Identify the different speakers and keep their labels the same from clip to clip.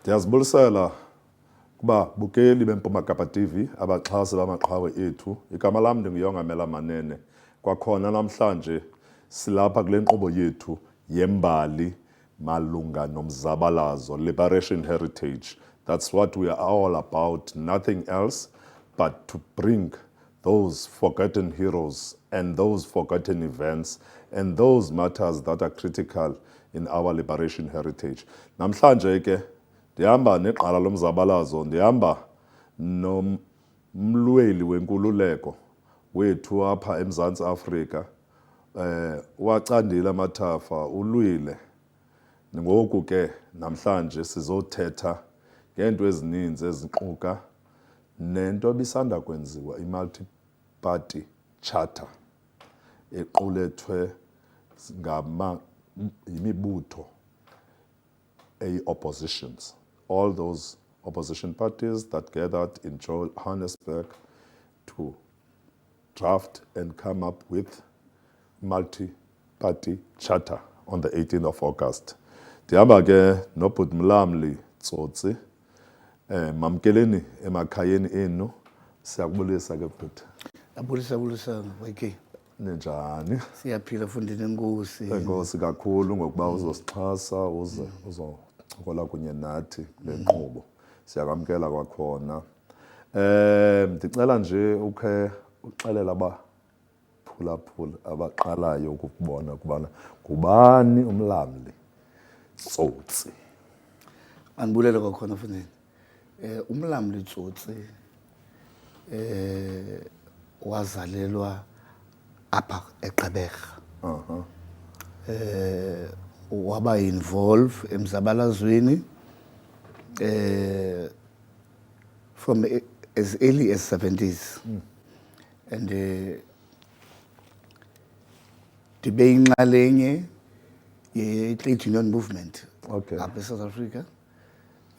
Speaker 1: Ndiyazibulisela kuba bukeli beMpuma Kapa TV abaxhasi bamaqhawe ethu. Igama lam ndinguyongamela Manene. Kwakhona namhlanje silapha kule nkqubo yethu yembali malunga nomzabalazo, liberation heritage. That's what we are all about, nothing else but to bring those forgotten heroes and those forgotten events and those matters that are critical in our liberation heritage. Namhlanje ke ndihamba neqala lomzabalazo, ndihamba nomlweli wenkululeko wethu apha eMzantsi Afrika. Wacandile amathafa, ulwile. Ngoku ke namhlanje sizothetha ngento ezininzi eziquka nento ebisanda kwenziwa i-multi-party charter equlethwe yimibutho oppositions. All those opposition parties that gathered in Johannesburg to draft and come up with multi-party charter on the 18th of August. Ndihamba ke nobhudmlamli Tsotsi. Mamkeleni emakhayeni enu. Siyakubulisa ke bhuti.
Speaker 2: Abulisa wayike.
Speaker 1: Ninjani?
Speaker 2: Siyaphila fundini enkosi.
Speaker 1: Enkosi kakhulu ngokuba uzosixhasa uzocokola kunye nathi le nkqubo. Siyakwamkela kwakhona. Ndicela nje ukhe uxelela abaphulaphula abaqalayo ukubona kubana kubani umlamli Tsotsi.
Speaker 2: Andibulela kwakhona fundini. Umlamli Tsotsi wazalelwa apha eGqeberha. Waba involved emzabalazweni from as early as 70s. And dibe inxalenye ye-trade union movement apha eSouth Africa.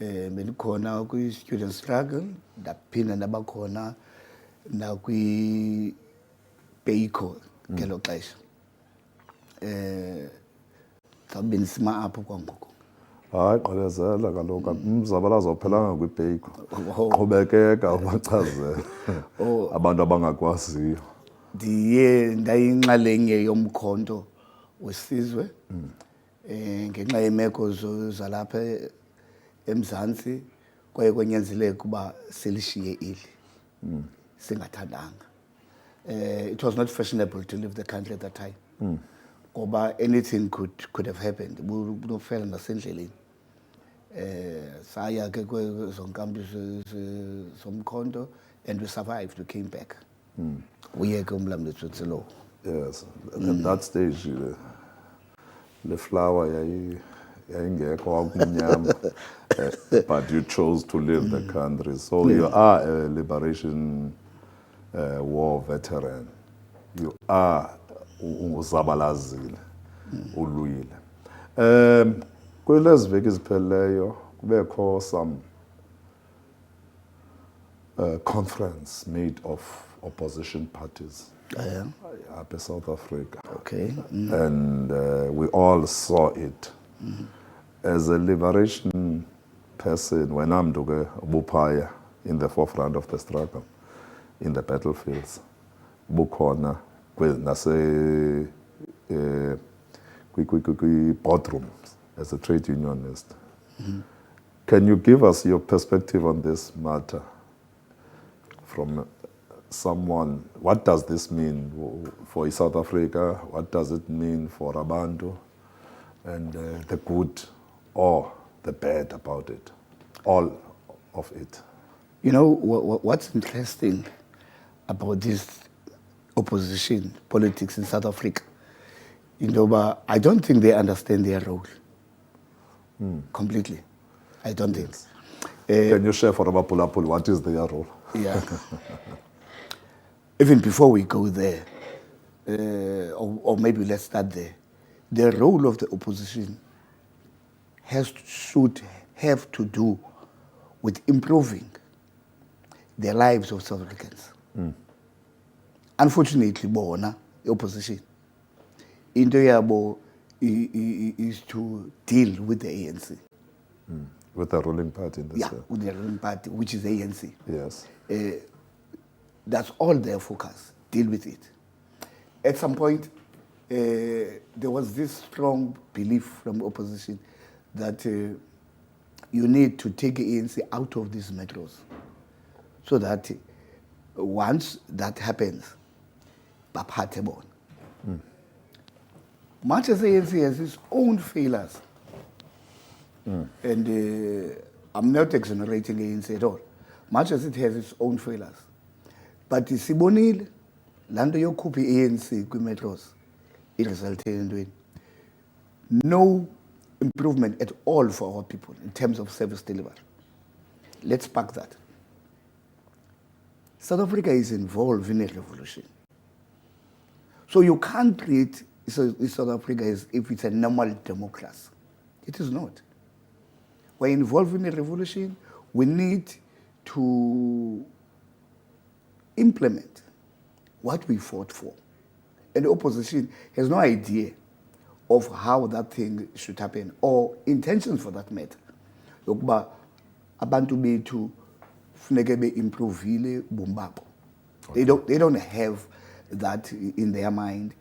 Speaker 2: Bendikhona kwi-student struggle, ndaphinda ndabakhona nakwi-PEICO ngelo xesha. Sabe nisima apho kwangoku.
Speaker 1: Hayi qolezela kaloku umzabalazo awuphelanga kwi-PEICO. Qhubekeka ubachazela abantu abangakwaziyo.
Speaker 2: Ndiye ndayinxalenye yomkhonto wesizwe ngenxa yeemeko zalapha eMzantsi kwaye kwanyanzeleka uba selishiye ili singathandanga. It was not fashionable to leave the country at that time. Ngoba anything could have happened. Bunofela nasendleleni. Saya ke kwezo nkambi zomkhonto and we survived, we came back. Uyeke umlamli Tsotsi lo.
Speaker 1: Yes, at that stage the flower yayingekho wakumnyama. But you chose to leave the country. So you are a liberation war veteran. You are uzabalazile, ulwile. Kwelezi veki zipheleyo kubekho some conference made of opposition parties up in South Africa.
Speaker 2: Okay.
Speaker 1: And we all saw it. As a liberation person, when I'm doing Bupaya in the forefront of the struggle, in the battlefields, Bukhona, nase boardrooms as a trade unionist. Can you give us your perspective on this matter from someone? What does this mean for South Africa? What does it mean for Abantu? And the good or the bad about it, all of it.
Speaker 2: You know, what's interesting about this opposition politics in South Africa, you know, but I don't think they understand their role completely. I don't think.
Speaker 1: Can you share for Amapulapul what is their role?
Speaker 2: Yeah. Even before we go there, or maybe let's start there, the role of the opposition should have to do with improving the lives of South Africans. Unfortunately, bona, the opposition, into yabo is to deal with the ANC.
Speaker 1: With the ruling party in this
Speaker 2: Yeah, with the ruling party, which is ANC.
Speaker 1: Yes.
Speaker 2: That's all their focus. Deal with it. At some point, there was this strong belief from opposition that you need to take ANC out of these metros, so that once that happens, baphathe bona. Much as ANC has its own failures, and I'm not exonerating ANC at all, much as it has its own failures, but sibonile lando yokhupha i-ANC kwi-metros i-resulte entweni no improvement at all for our people in terms of service delivery. Let's pack that. South Africa is involved in a revolution. So you can't treat South Africa as if it's a normal democracy. It is not. We're involved in a revolution. We need to implement what we fought for. And the opposition has no idea of how that thing should happen or intentions for that matter. Yokuba abantu bethu funeke be-improvile bumbabo. They don't have that in their mind.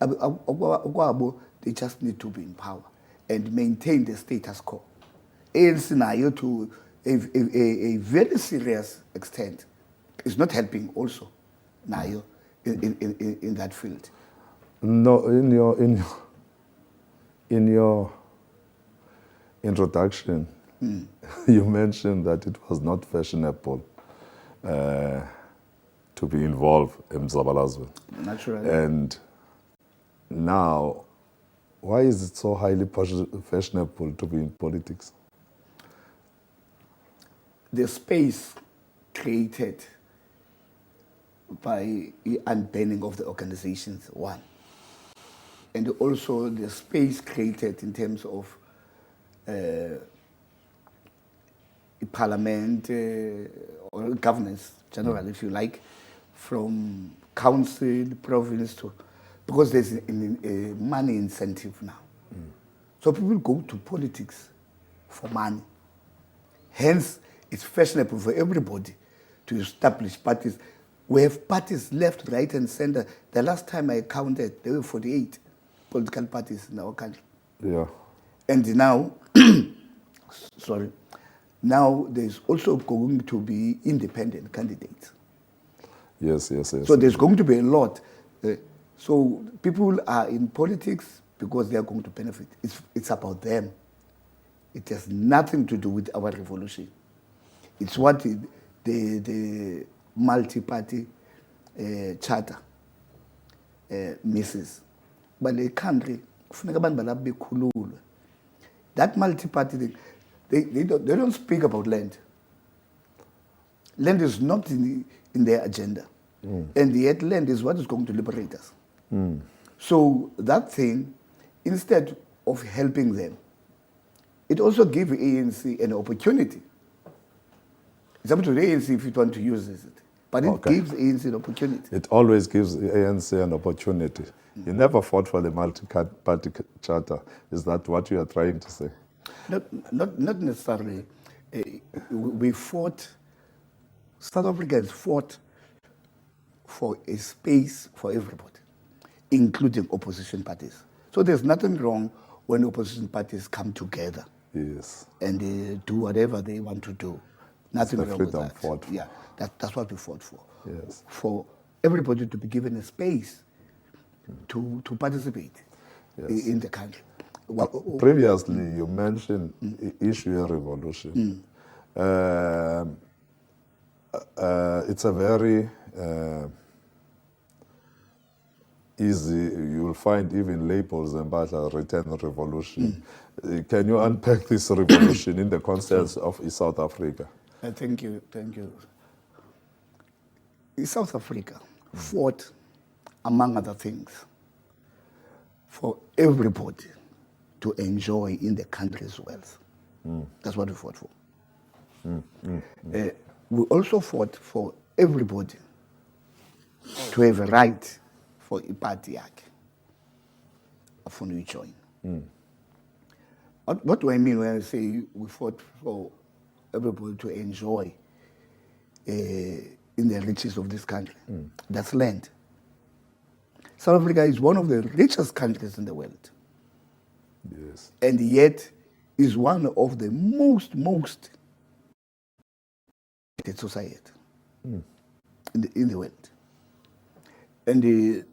Speaker 2: They just need to be in power and maintain the status quo. ANC nayo to a very serious extent is not helping also nayo in that field.
Speaker 1: No, in your introduction, you mentioned that it was not fashionable to be involved in Mzabalazwe.
Speaker 2: Naturally.
Speaker 1: And now, why is it so highly fashionable to be in politics?
Speaker 2: The space created by the unbanning of the organizations, one. And also the space created in terms of parliament or governance, generally, if you like, from council, province to, because there's a money incentive now. So people go to politics for money. Hence, it's fashionable for everybody to establish parties. We have parties left, right, and center. The last time I counted, there were 48 political parties in our country.
Speaker 1: Yeah.
Speaker 2: And now, sorry, now there's also going to be independent candidates.
Speaker 1: Yes.
Speaker 2: So there's going to be a lot. So people are in politics because they are going to benefit. It's about them. It has nothing to do with our revolution. It's what the multi-party charter misses. But the country, that multi-party thing, they don't speak about land. Land is not in their agenda. And yet land is what is going to liberate us. So that thing, instead of helping them, it also gives ANC an opportunity. It's up to the ANC if it want to use it. But it gives ANC an opportunity.
Speaker 1: It always gives the ANC an opportunity. You never fought for the multi-party charter. Is that what you are trying to say?
Speaker 2: Not necessarily. We fought, South Africans fought for a space for everybody, including opposition parties. So there's nothing wrong when opposition parties come together.
Speaker 1: Yes.
Speaker 2: And do whatever they want to do. Nothing wrong with that.
Speaker 1: Fought for.
Speaker 2: Yeah, that's what we fought for.
Speaker 1: Yes.
Speaker 2: For everybody to be given a space to participate in the country. Well,
Speaker 1: previously, you mentioned issue revolution. It's a very easy, you'll find even labels and written revolution. Can you unpack this revolution in the context of South Africa?
Speaker 2: Thank you. South Africa fought, among other things, for everybody to enjoy in the country's wealth. That's what we fought for. We also fought for everybody to have a right for a party yakhe afuna uyijoin. What do I mean when I say we fought for everybody to enjoy in the riches of this country? That's land. South Africa is one of the richest countries in the world,
Speaker 1: Yes.
Speaker 2: and yet is one of the most society in the world. And the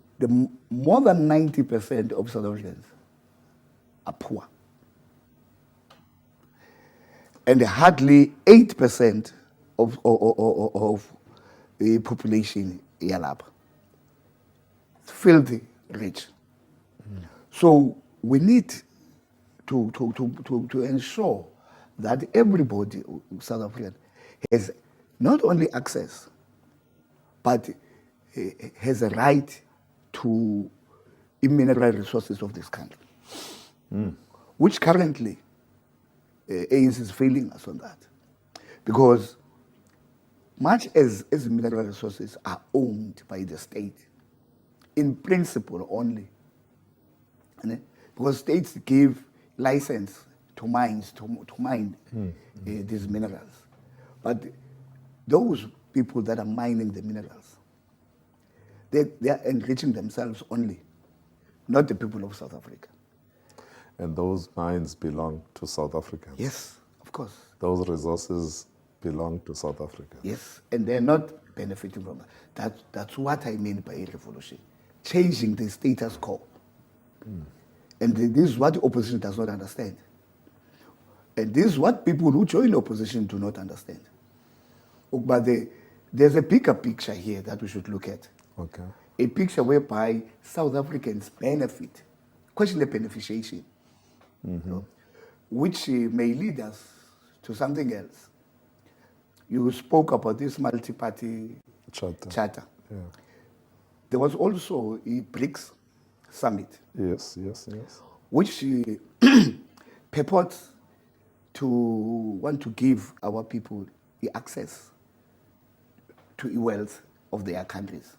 Speaker 2: more than 90% of South Africans are poor. And hardly 8% of the population yalap. Filthy rich. So we need to ensure that everybody, South African, has not only access, but has a right to the mineral resources of this country, which currently ANC is failing us on that. Because much as mineral resources are owned by the state, in principle only, because states give license to mines to mine these minerals. But those people that are mining the minerals, they are enriching themselves only, not the people of South Africa.
Speaker 1: And those mines belong to South Africans.
Speaker 2: Yes, of course.
Speaker 1: Those resources belong to South Africa.
Speaker 2: Yes, and they're not benefiting from that. That's what I mean by a revolution, changing the status quo. And this is what opposition does not understand. And this is what people who join opposition do not understand. But there's a bigger picture here that we should look at.
Speaker 1: Okay.
Speaker 2: A picture whereby South Africans benefit, question the beneficiation, you know, which may lead us to something else. You spoke about this multi-party charter.
Speaker 1: Yeah.
Speaker 2: There was also a BRICS summit,
Speaker 1: Yes.
Speaker 2: which purports to want to give our people the access to the wealth of their countries.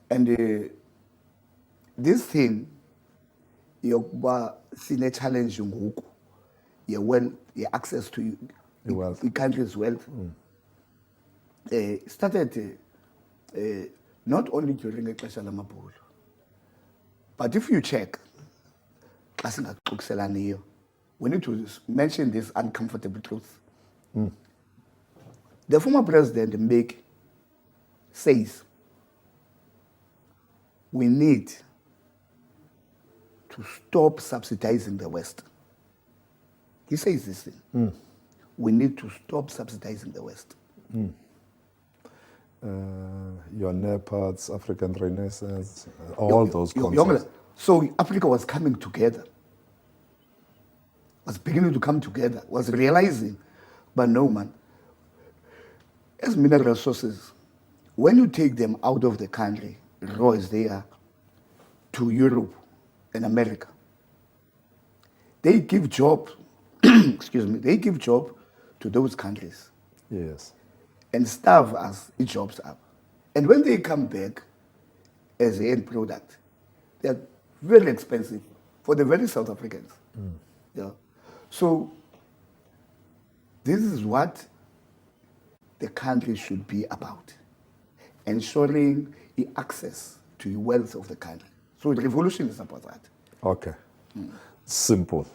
Speaker 2: And this thing, yokuba sine challenge ngoku, your access to
Speaker 1: The wealth.
Speaker 2: the country's wealth, started not only during ixesha lamabhulu, but if you check, we need to mention this uncomfortable truth. The former president Mbeki says we need to stop subsidizing the West. He says this thing. We need to stop subsidizing the West.
Speaker 1: Your NEPADs, African Renaissance, all those concepts.
Speaker 2: So Africa was coming together, was beginning to come together, was realizing, but no, man, as mineral resources, when you take them out of the country, raw as they are, to Europe and America, they give job, excuse me, they give job to those countries.
Speaker 1: Yes.
Speaker 2: And starve us the jobs up. And when they come back as the end product, they're very expensive for the very South Africans. Yeah. So this is what the country should be about, ensuring the access to the wealth of the country. So the revolution is about that.
Speaker 1: Okay. Simple.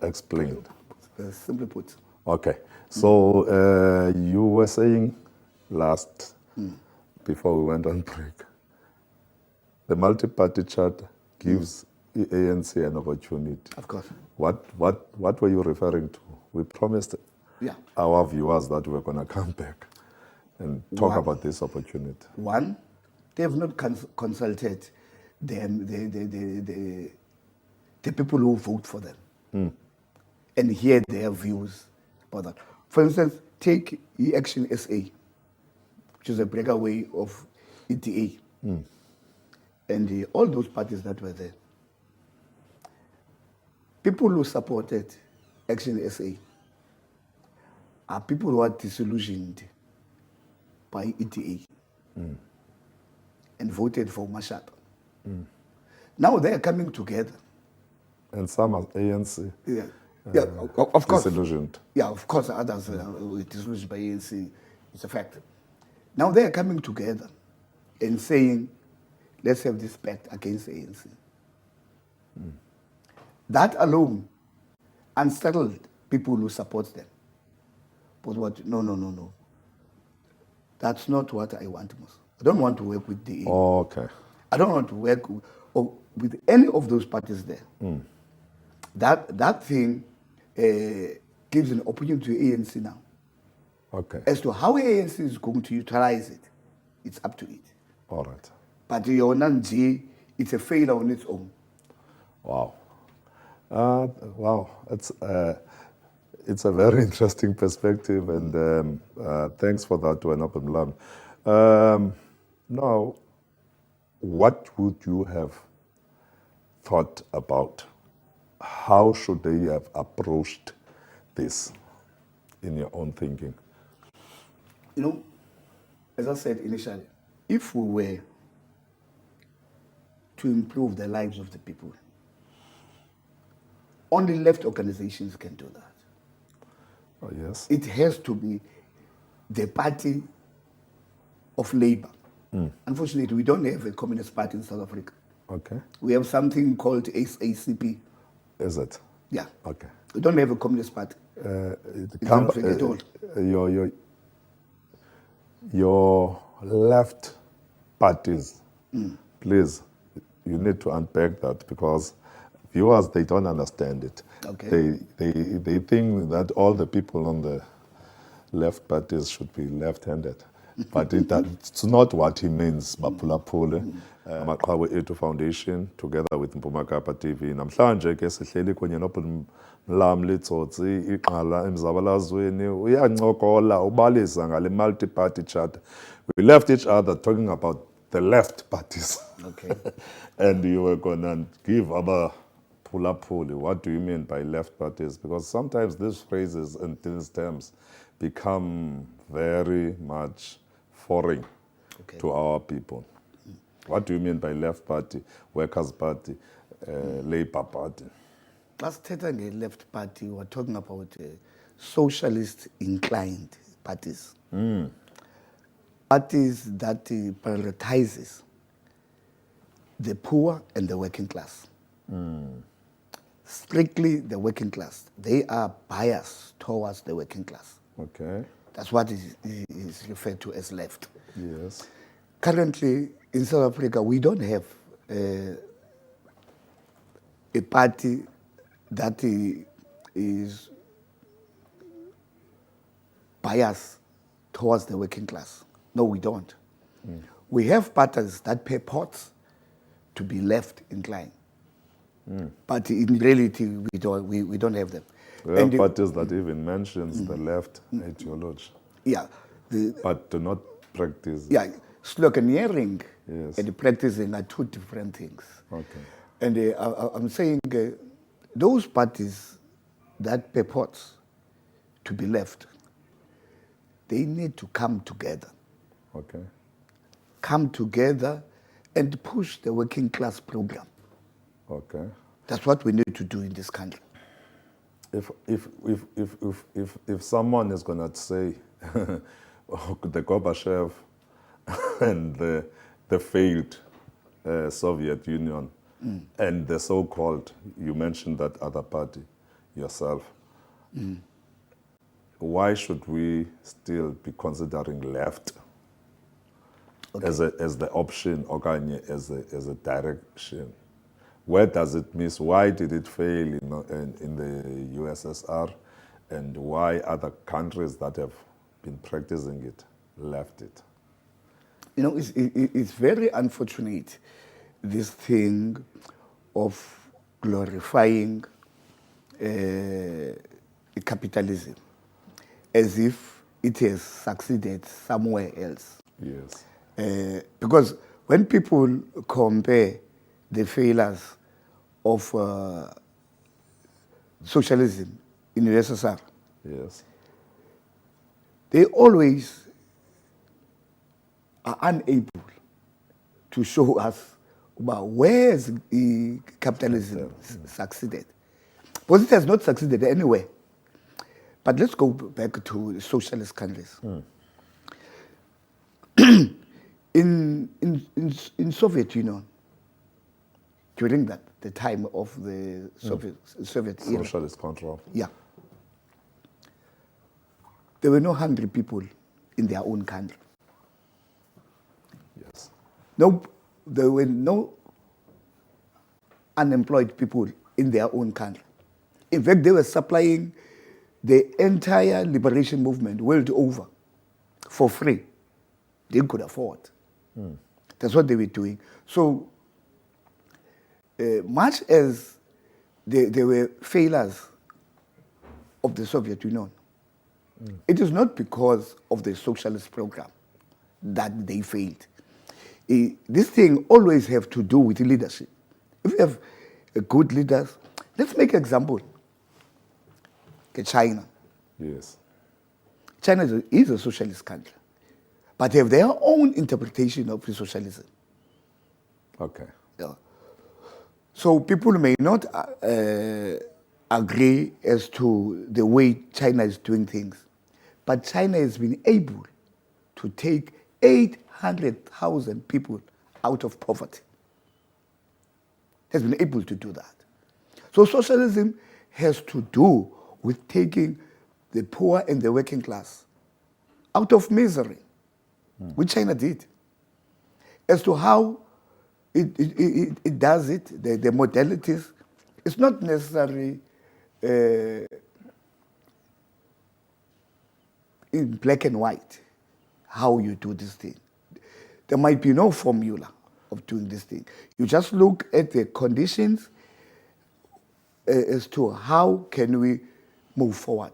Speaker 1: Explained.
Speaker 2: Simply put.
Speaker 1: Okay. So you were saying last, before we went on break, the multi-party charter gives the ANC an opportunity.
Speaker 2: Of course.
Speaker 1: What were you referring to? We promised our viewers that we're going to come back and talk about this opportunity.
Speaker 2: One, they have not consulted them, the people who vote for them and hear their views about that. For instance, take Action SA, which is a breakaway of ETA, and all those parties that were there. People who supported Action SA are people who are disillusioned by ETA and voted for Mashaba. Now they are coming together
Speaker 1: And some are ANC.
Speaker 2: Yeah, yeah, of course.
Speaker 1: Disillusioned.
Speaker 2: Yeah, of course, others were disillusioned by ANC. It's a fact. Now they are coming together and saying, let's have this pact against ANC. That alone unsettled people who support them. But what? No, no, no, no. That's not what I want most. I don't want to work with the.
Speaker 1: Okay.
Speaker 2: I don't want to work with any of those parties there. That thing gives an opportunity to ANC now.
Speaker 1: Okay.
Speaker 2: As to how ANC is going to utilize it, it's up to it.
Speaker 1: All right.
Speaker 2: But Yonanji, it's a failure on its own.
Speaker 1: Wow. Wow. It's a very interesting perspective, and thanks for that one, Mlam. Now, what would you have thought about? How should they have approached this in your own thinking?
Speaker 2: You know, as I said initially, if we were to improve the lives of the people, only left organizations can do that.
Speaker 1: Oh, yes.
Speaker 2: It has to be the party of labor. Unfortunately, we don't have a communist party in South Africa.
Speaker 1: Okay.
Speaker 2: We have something called SACP.
Speaker 1: Is it?
Speaker 2: Yeah.
Speaker 1: Okay.
Speaker 2: We don't have a communist party.
Speaker 1: Come,
Speaker 2: Africa at all.
Speaker 1: your left parties, please, you need to unpack that, because viewers, they don't understand it.
Speaker 2: Okay.
Speaker 1: They think that all the people on the left parties should be left-handed. But it's not what he means, Mapulapule. Amaqhawe Ethu Foundation, together with Mpumakapa TV. Namhlanje ke sihleli kunye noPhumlami Litsotsi, iqala emzabalazweni, uyancokola ubalisa ngale multi-party charter. We left each other talking about the left parties.
Speaker 2: Okay.
Speaker 1: And you were going to give other pula-puli. What do you mean by left parties? Because sometimes these phrases and these terms become very much foreign to our people. What do you mean by left party, workers' party, Labour party?
Speaker 2: Let's take a left party. We're talking about socialist inclined parties. Parties that prioritizes the poor and the working class. Strictly the working class. They are biased towards the working class.
Speaker 1: Okay.
Speaker 2: That's what is referred to as left.
Speaker 1: Yes.
Speaker 2: Currently, in South Africa, we don't have a party that is biased towards the working class. No, we don't. We have parties that purports to be left inclined. But in reality, we don't have them.
Speaker 1: We have parties that even mentions the left ideology.
Speaker 2: Yeah.
Speaker 1: But do not practice.
Speaker 2: Yeah, sloganeering
Speaker 1: Yes.
Speaker 2: and practicing are two different things.
Speaker 1: Okay.
Speaker 2: And I'm saying those parties that purports to be left, they need to come together.
Speaker 1: Okay.
Speaker 2: Come together and push the working class program.
Speaker 1: Okay.
Speaker 2: That's what we need to do in this country.
Speaker 1: If someone is gonna say the Gorbachev and the failed Soviet Union and the so-called, you mentioned that other party yourself, why should we still be considering left as the option, or as a direction? Where does it miss? Why did it fail in the USSR, and why other countries that have been practicing it left it?
Speaker 2: You know, it's very unfortunate, this thing of glorifying capitalism as if it has succeeded somewhere else.
Speaker 1: Yes.
Speaker 2: Because when people compare the failures of socialism in the USSR,
Speaker 1: Yes.
Speaker 2: they always are unable to show us But where has capitalism succeeded? Because it has not succeeded anywhere. But let's go back to socialist countries. In Soviet Union, during the time of the Soviet era,
Speaker 1: Socialist control.
Speaker 2: yeah, there were no hungry people in their own country.
Speaker 1: Yes.
Speaker 2: No, there were no unemployed people in their own country. In fact, they were supplying the entire liberation movement world over for free. They could afford. That's what they were doing. So, much as they were failures of the Soviet Union, it is not because of the socialist program that they failed. This thing always have to do with leadership. If you have good leaders, let's make an example. China.
Speaker 1: Yes.
Speaker 2: China is a socialist country, but they have their own interpretation of socialism.
Speaker 1: Okay.
Speaker 2: Yeah. So people may not agree as to the way China is doing things, but China has been able to take 800,000 people out of poverty. Has been able to do that. So socialism has to do with taking the poor and the working class out of misery, which China did. As to how it does it, the modalities, it's not necessarily in black and white how you do this thing. There might be no formula of doing this thing. You just look at the conditions as to how can we move forward.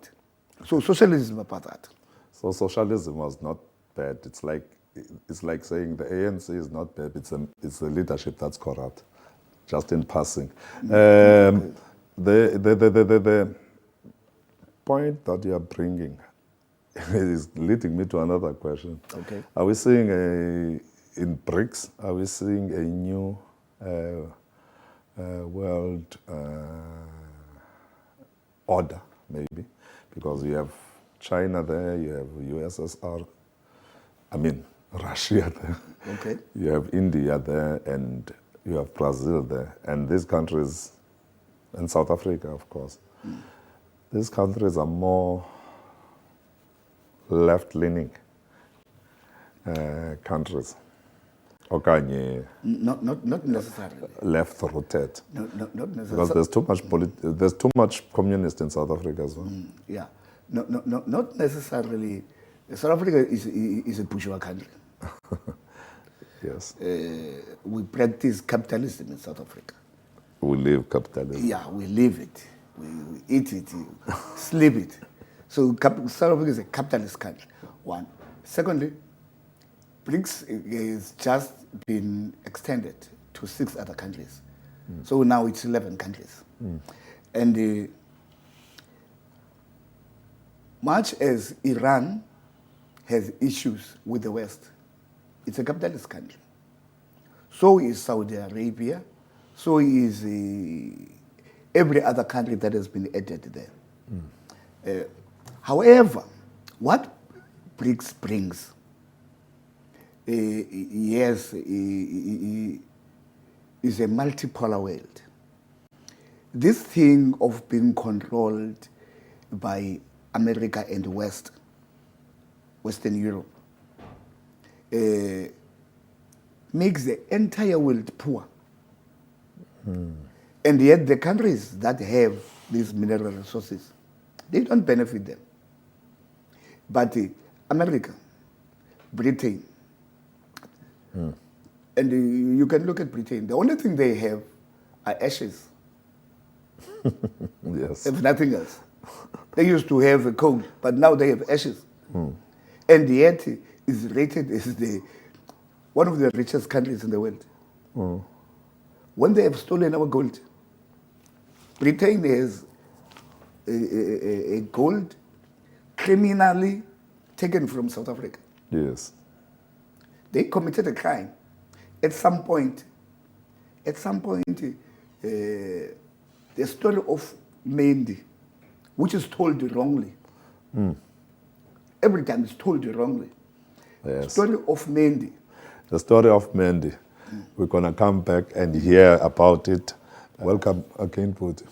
Speaker 2: So socialism about that.
Speaker 1: So socialism was not bad. It's like saying the ANC is not bad. It's the leadership that's corrupt. Just in passing, the point that you are bringing is leading me to another question.
Speaker 2: Okay.
Speaker 1: Are we seeing in BRICS? Are we seeing a new world order, maybe? Because you have China there, you have USSR, Russia there.
Speaker 2: Okay.
Speaker 1: You have India there, and you have Brazil there, and these countries, and South Africa, of course. These countries are more left-leaning countries. Okanye
Speaker 2: Not necessarily.
Speaker 1: left-rooted.
Speaker 2: Not necessarily.
Speaker 1: Because there's too much communist in South Africa as well.
Speaker 2: Yeah, not necessarily. South Africa is a bourgeois country.
Speaker 1: Yes.
Speaker 2: We practice capitalism in South Africa.
Speaker 1: We live capitalism.
Speaker 2: Yeah, we live it, we eat it, sleep it. So South Africa is a capitalist country. One. Secondly, BRICS has just been extended to 6 other countries. So now it's 11 countries. And much as Iran has issues with the West, it's a capitalist country. So is Saudi Arabia. So is every other country that has been added there. However, what BRICS brings, yes, is a multipolar world. This thing of being controlled by America and Western Europe, makes the entire world poor. And yet the countries that have these mineral resources, they don't benefit them. But America, Britain, and you can look at Britain, the only thing they have are ashes.
Speaker 1: Yes.
Speaker 2: They have nothing else. They used to have coal, but now they have ashes. And yet is rated as one of the richest countries in the world. When they have stolen our gold, Britain has a gold criminally taken from South Africa.
Speaker 1: Yes.
Speaker 2: They committed a crime. At some point, at some point, the story of Mendy, which is told wrongly. Every time it's told wrongly.
Speaker 1: Yes.
Speaker 2: Story of Mendy.
Speaker 1: The story of Mendy. We're going to come back and hear about it. Welcome again, Puti.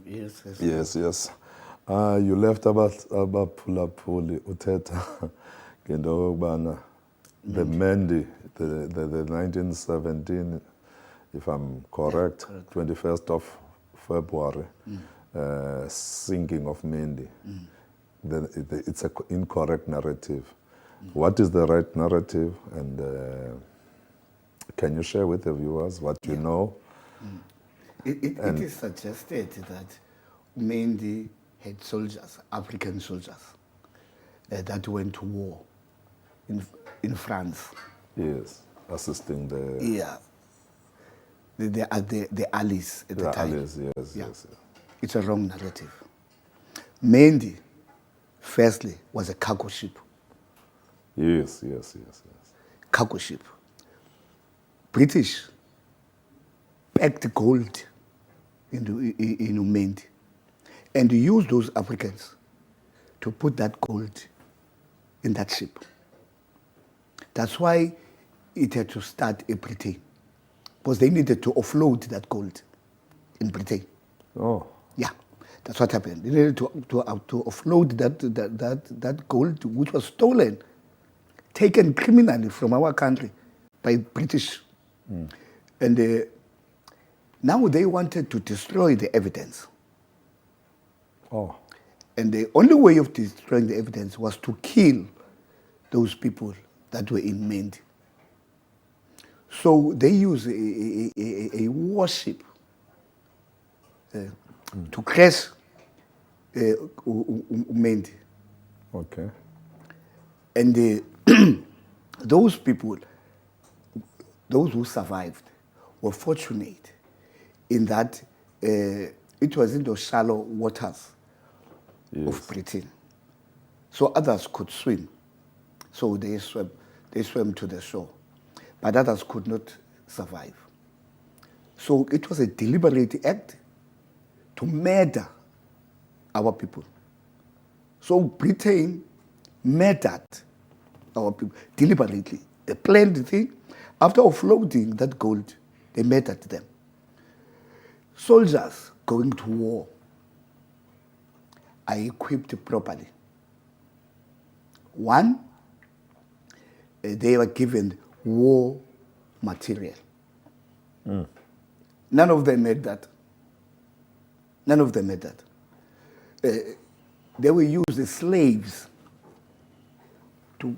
Speaker 2: Yes, yes.
Speaker 1: Yes, yes. You left abaphulaphuli uthetha ngento yokubana the Mendy, the 1917, if I'm correct, 21st of February, sinking of Mendy. It's an incorrect narrative. What is the right narrative? And can you share with the viewers what you know?
Speaker 2: It is suggested that Mendy had soldiers, African soldiers, that went to war in France.
Speaker 1: Yes, assisting the...
Speaker 2: Yeah. The allies at the time.
Speaker 1: Allies, yes,
Speaker 2: Yeah.
Speaker 1: yes.
Speaker 2: It's a wrong narrative. Mendy, firstly, was a cargo ship.
Speaker 1: Yes, yes, yes, yes.
Speaker 2: Cargo ship. British packed gold into Mendy and used those Africans to put that gold in that ship. That's why it had to start in Britain, because they needed to offload that gold in Britain.
Speaker 1: Oh,
Speaker 2: Yeah, that's what happened. They needed to offload that gold, which was stolen, taken criminally from our country by British. And now they wanted to destroy the evidence.
Speaker 1: oh,
Speaker 2: And the only way of destroying the evidence was to kill those people that were in Mendy. So they used a warship to crash Mendy.
Speaker 1: okay.
Speaker 2: And those people, those who survived, were fortunate in that it was in the shallow waters of Britain. So others could swim. So they swam to the shore. But others could not survive. So it was a deliberate act to murder our people. So Britain murdered our people deliberately. They planned the thing. After offloading that gold, they murdered them. Soldiers going to war are equipped properly. One, they were given war material. None of them had that. None of them had that. They were used as slaves to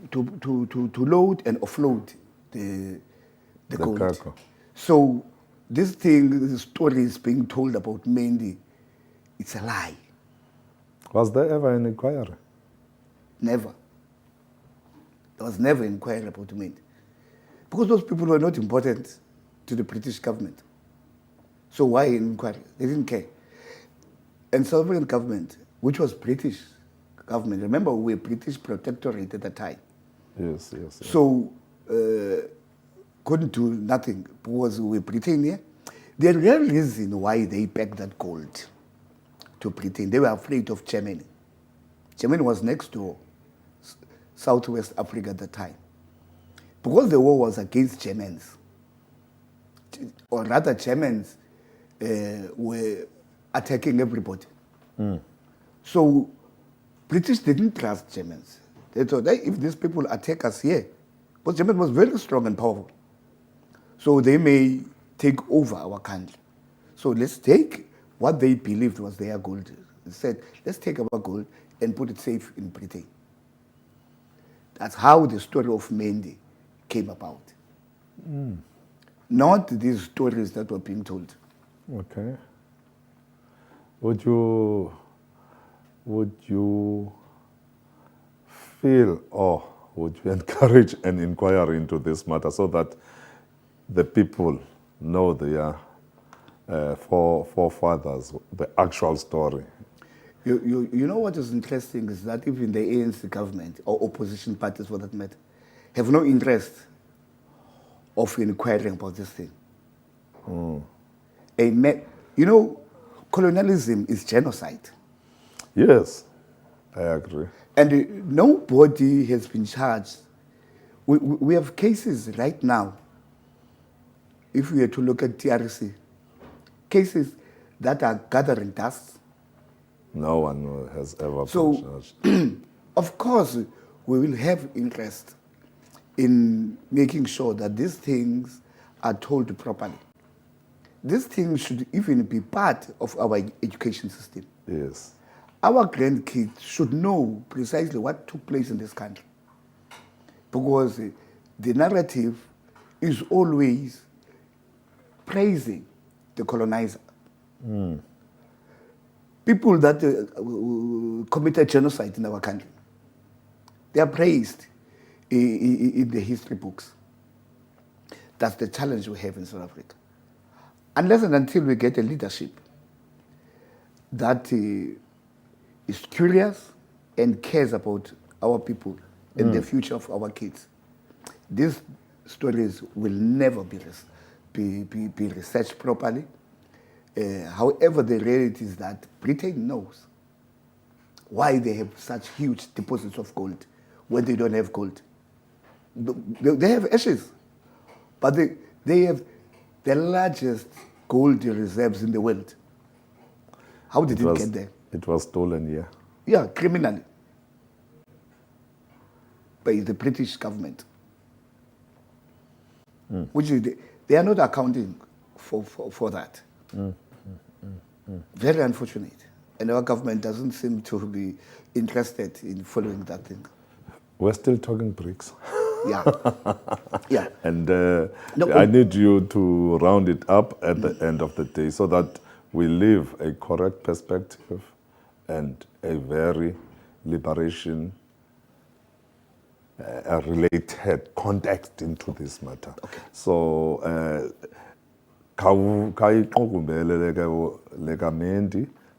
Speaker 2: load and offload the gold.
Speaker 1: Cargo.
Speaker 2: So this thing, the story is being told about Mendy, it's a lie.
Speaker 1: Was there ever an inquiry?
Speaker 2: Never. There was never inquiry about Mendy. Because those people were not important to the British government. So why an inquiry? They didn't care. And South African government, which was British government, remember we were British protectorate at the time.
Speaker 1: Yes, yes, yes.
Speaker 2: So couldn't do nothing because we were Britannia. The real reason why they packed that gold to Britain, they were afraid of Germany. Germany was next to Southwest Africa at the time. Because the war was against Germans, or rather Germans were attacking everybody. So British didn't trust Germans. They thought, hey, if these people attack us here, because Germany was very strong and powerful, so they may take over our country. So let's take what they believed was their gold. They said, let's take our gold and put it safe in Britain. That's how the story of Mendy came about. Not these stories that were being told.
Speaker 1: Okay. Would you feel, or would you encourage an inquiry into this matter so that the people know their forefathers, the actual story?
Speaker 2: You know what is interesting is that even the ANC government, or opposition parties for that matter, have no interest of inquiring about this thing. You know, colonialism is genocide.
Speaker 1: Yes, I agree.
Speaker 2: And nobody has been charged. We have cases right now, if we were to look at TRC, cases that are gathering dust.
Speaker 1: No one has ever been
Speaker 2: So,
Speaker 1: charged.
Speaker 2: of course, we will have interest in making sure that these things are told properly. These things should even be part of our education system.
Speaker 1: Yes.
Speaker 2: Our grandkids should know precisely what took place in this country. Because the narrative is always praising the colonizer. People that committed genocide in our country, they are praised in the history books. That's the challenge we have in South Africa. Unless and until we get a leadership that is curious and cares about our people and the future of our kids, these stories will never be researched properly. However, the reality is that Britain knows why they have such huge deposits of gold when they don't have gold. They have ashes, but they have the largest gold reserves in the world. How did it get there?
Speaker 1: It was stolen, yeah.
Speaker 2: Yeah, criminally. By the British government. Which is they are not accounting for that. Very unfortunate. And our government doesn't seem to be interested in following that thing.
Speaker 1: We're still talking BRICS.
Speaker 2: Yeah. Yeah.
Speaker 1: And I need you to round it up at the end of the day so that we leave a correct perspective and a very liberation related context into this matter.
Speaker 2: Okay.
Speaker 1: So,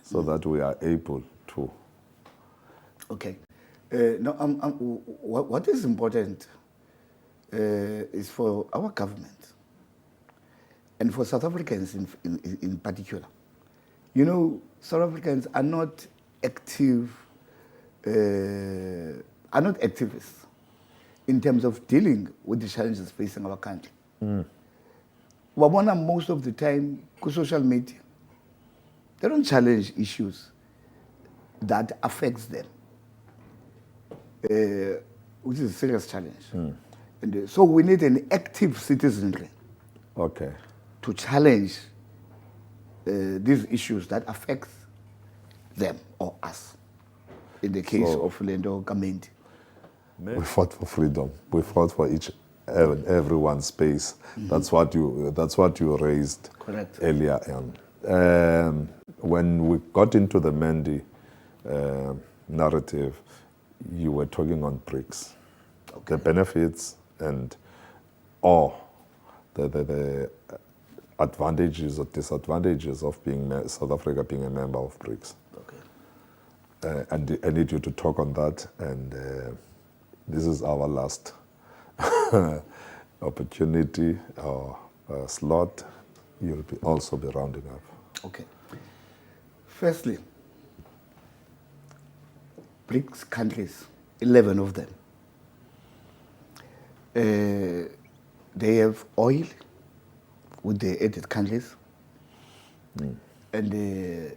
Speaker 1: so that we are able to.
Speaker 2: Okay. What is important is for our government and for South Africans in particular. You know, South Africans are not active, are not activists in terms of dealing with the challenges facing our country. Wabona most of the time on social media, they don't challenge issues that affects them, which is a serious challenge. And so we need an active citizenry,
Speaker 1: Okay.
Speaker 2: to challenge these issues that affect them or us. In the case of Lendo Kamendi.
Speaker 1: We fought for freedom. We fought for each and everyone's space. That's what you raised
Speaker 2: Correct.
Speaker 1: earlier on. When we got into the Mendy narrative, you were talking on BRICS, the benefits and the advantages or disadvantages of being South Africa being a member of BRICS.
Speaker 2: Okay.
Speaker 1: And I need you to talk on that. And this is our last opportunity or slot. You'll also be rounding up.
Speaker 2: Okay. Firstly, BRICS countries, 11 of them, they have oil with the added countries and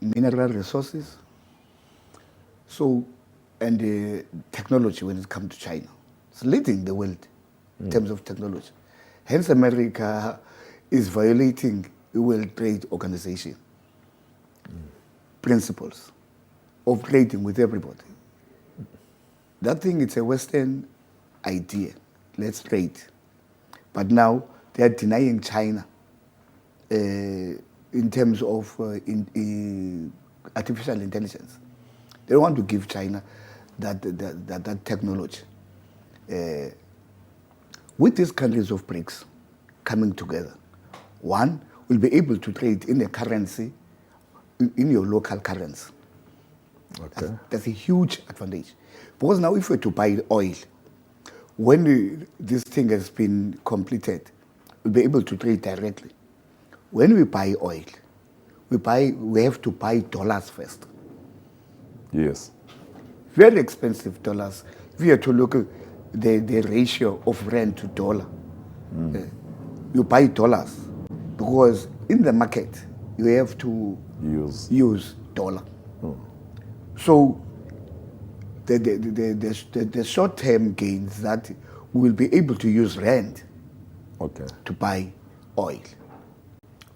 Speaker 2: mineral resources. So, and technology when it comes to China. It's leading the world in terms of technology. Hence, America is violating the World Trade Organization principles of trading with everybody. That thing, it's a Western idea. Let's trade. But now they are denying China in terms of artificial intelligence. They don't want to give China that technology. With these countries of BRICS coming together, one will be able to trade in a currency, in your local currency.
Speaker 1: Okay.
Speaker 2: That's a huge advantage. Because now if we're to buy oil, when this thing has been completed, we'll be able to trade directly when we buy oil, we have to buy dollars first.
Speaker 1: Yes.
Speaker 2: Very expensive dollars. If you have to look at the ratio of rand to dollar, you buy dollars because in the market you have to use dollar. So the short-term gains that we will be able to use rand to buy oil.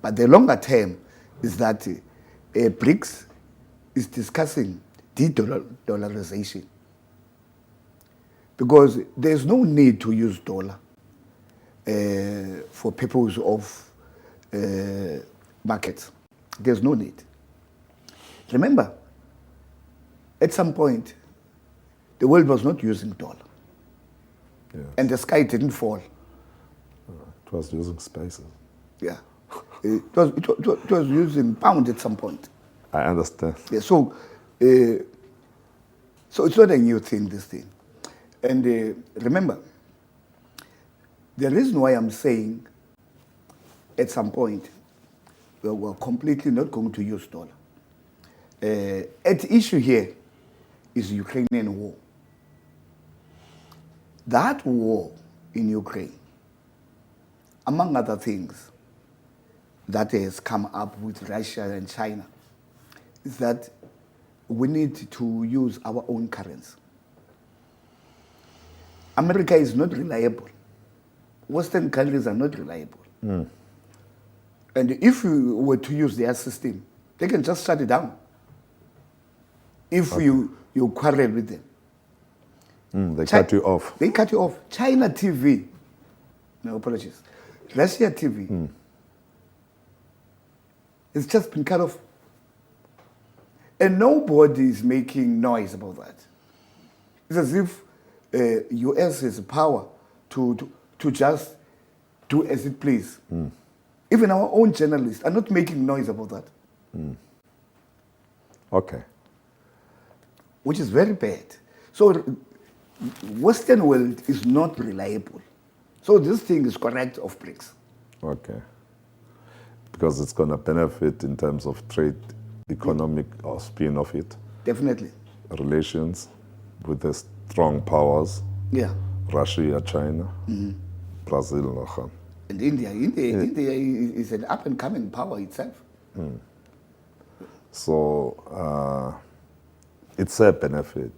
Speaker 2: But the longer term is that BRICS is discussing de-dollarization because there's no need to use dollar for purpose of markets. There's no need. Remember, at some point, the world was not using dollar.
Speaker 1: Yes.
Speaker 2: And the sky didn't fall.
Speaker 1: It was using spaces.
Speaker 2: Yeah. It was using pound at some point.
Speaker 1: I understand.
Speaker 2: Yeah, so it's not a new thing, this thing. And remember, the reason why I'm saying at some point we're completely not going to use dollar. At issue here is Ukrainian war. That war in Ukraine, among other things, that has come up with Russia and China, is that we need to use our own currency. America is not reliable. Western countries are not reliable. And if we were to use their system, they can just shut it down. If you quarrel with them.
Speaker 1: They cut you off.
Speaker 2: They cut you off. China TV, no apologies, Russia TV, it's just been cut off. And nobody is making noise about that. It's as if US has power to just do as it please. Even our own journalists are not making noise about that.
Speaker 1: Okay.
Speaker 2: Which is very bad. So Western world is not reliable. So this thing is correct of BRICS.
Speaker 1: Okay. Because it's going to benefit in terms of trade, economic or spin of it.
Speaker 2: Definitely.
Speaker 1: Relations with the strong powers.
Speaker 2: Yeah.
Speaker 1: Russia, China, Brazil.
Speaker 2: And India. India is an up-and-coming power itself.
Speaker 1: So it's a benefit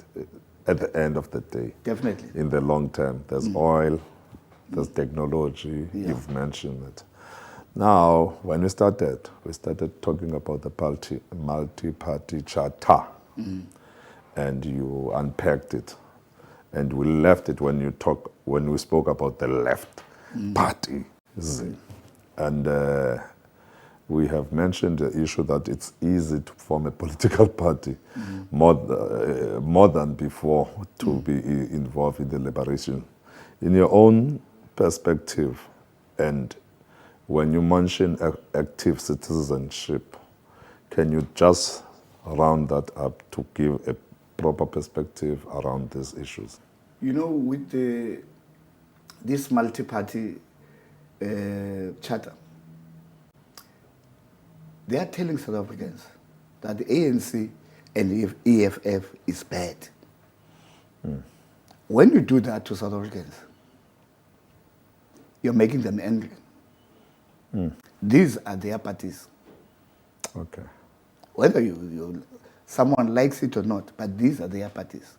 Speaker 1: at the end of the day.
Speaker 2: Definitely.
Speaker 1: In the long term. There's oil, there's technology, you've mentioned it. Now, when we started talking about the multi-party charter, and you unpacked it, and we left it when we spoke about the left party. And we have mentioned the issue that it's easy to form a political party more than before to be involved in the liberation. In your own perspective, and when you mention active citizenship, can you just round that up to give a proper perspective around these issues?
Speaker 2: You know, with this multi-party charter, they are telling South Africans that the ANC and the EFF is bad. When you do that to South Africans, you're making them angry. These are their parties.
Speaker 1: Okay.
Speaker 2: Whether someone likes it or not, but these are their parties.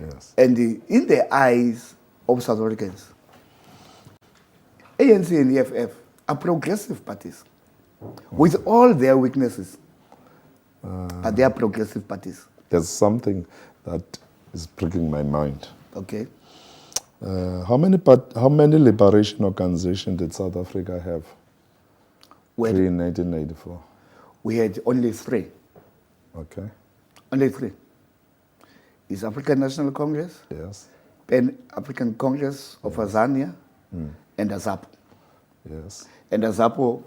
Speaker 1: Yes.
Speaker 2: And in the eyes of South Africans, ANC and EFF are progressive parties with all their weaknesses, but they are progressive parties.
Speaker 1: There's something that is pricking my mind.
Speaker 2: Okay.
Speaker 1: How many liberation organizations did South Africa have in 1984?
Speaker 2: We had only 3.
Speaker 1: Okay.
Speaker 2: Only 3. Is African National Congress,
Speaker 1: Yes.
Speaker 2: Pan-African Congress of Azania, and AZAPO.
Speaker 1: Yes.
Speaker 2: And AZAPO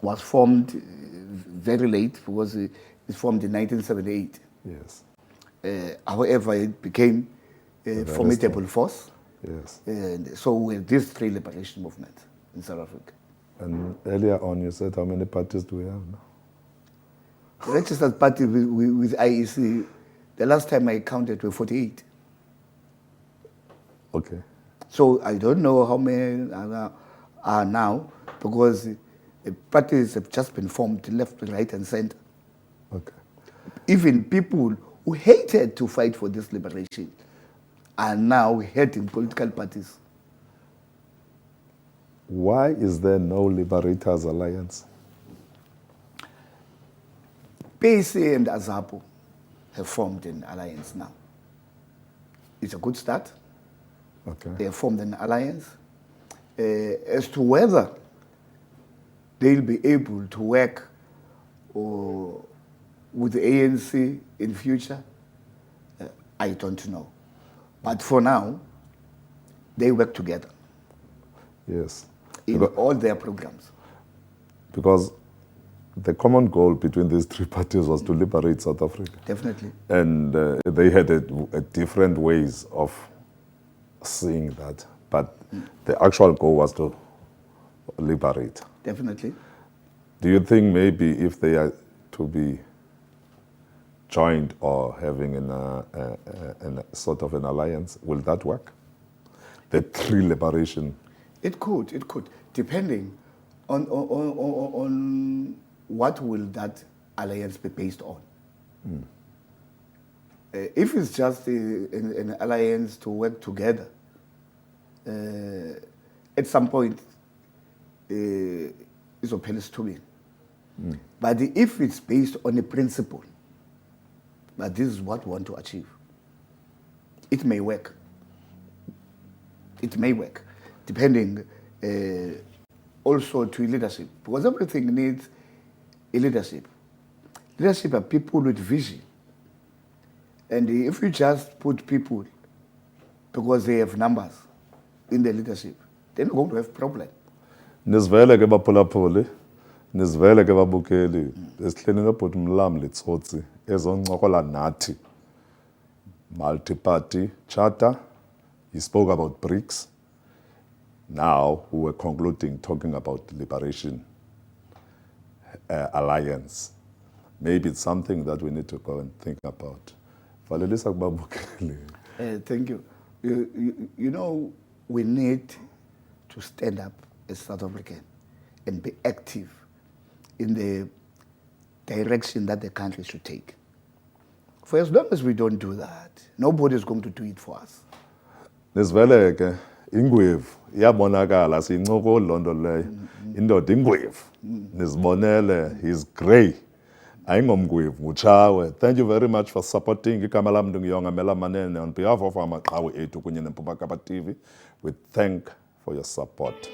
Speaker 2: was formed very late because it formed in 1978.
Speaker 1: Yes.
Speaker 2: However, it became a formidable force.
Speaker 1: Yes.
Speaker 2: And so we had these 3 liberation movements in South Africa.
Speaker 1: And earlier on, you said how many parties do we have now?
Speaker 2: The registered party with IEC, the last time I counted were 48.
Speaker 1: Okay.
Speaker 2: So I don't know how many are now, because the parties have just been formed left, right, and center.
Speaker 1: Okay.
Speaker 2: Even people who hated to fight for this liberation are now heading political parties.
Speaker 1: Why is there no Liberators Alliance?
Speaker 2: PAC and AZAPO have formed an alliance now. It's a good start.
Speaker 1: Okay.
Speaker 2: They have formed an alliance. As to whether they'll be able to work with the ANC in future, I don't know. But for now, they work together
Speaker 1: Yes.
Speaker 2: in all their programs.
Speaker 1: Because the common goal between these three parties was to liberate South Africa.
Speaker 2: Definitely.
Speaker 1: And they had a different ways of seeing that. But the actual goal was to liberate.
Speaker 2: Definitely.
Speaker 1: Do you think maybe if they are to be joined or having a sort of an alliance, will that work? The three liberation.
Speaker 2: It could, depending on what will that alliance be based on. If it's just an alliance to work together, at some point, it's open to win. But if it's based on a principle, but this is what we want to achieve, it may work. It may work, depending also to leadership, because everything needs a leadership. Leadership are people with vision. And if you just put people because they have numbers in the leadership, then you're going to have problem.
Speaker 1: Nizivele ke baphulaphuli, nizivele ke babukeli, esihleni nobhuti Mlamli Tsotsi ezoncokola nathi. Multi-party charter, he spoke about BRICS. Now we were concluding talking about Liberation Alliance. Maybe it's something that we need to go and think about. Valelisa kubabukeli.
Speaker 2: Thank you. You know, we need to stand up as South African and be active in the direction that the country should take. For as long as we don't do that, nobody is going to do it for us.
Speaker 1: Nizivele ke ingwevu iyabonakala siyincoko londo leyo. Indoda ingwevu. Nizibonele, he's grey. Ayingomgwevu ngutshawe. Thank you very much for supporting igama lami ndingiyonga Mela Manene on behalf of Amaqhawe Ethu kunye neMpumakapa TV. We thank for your support.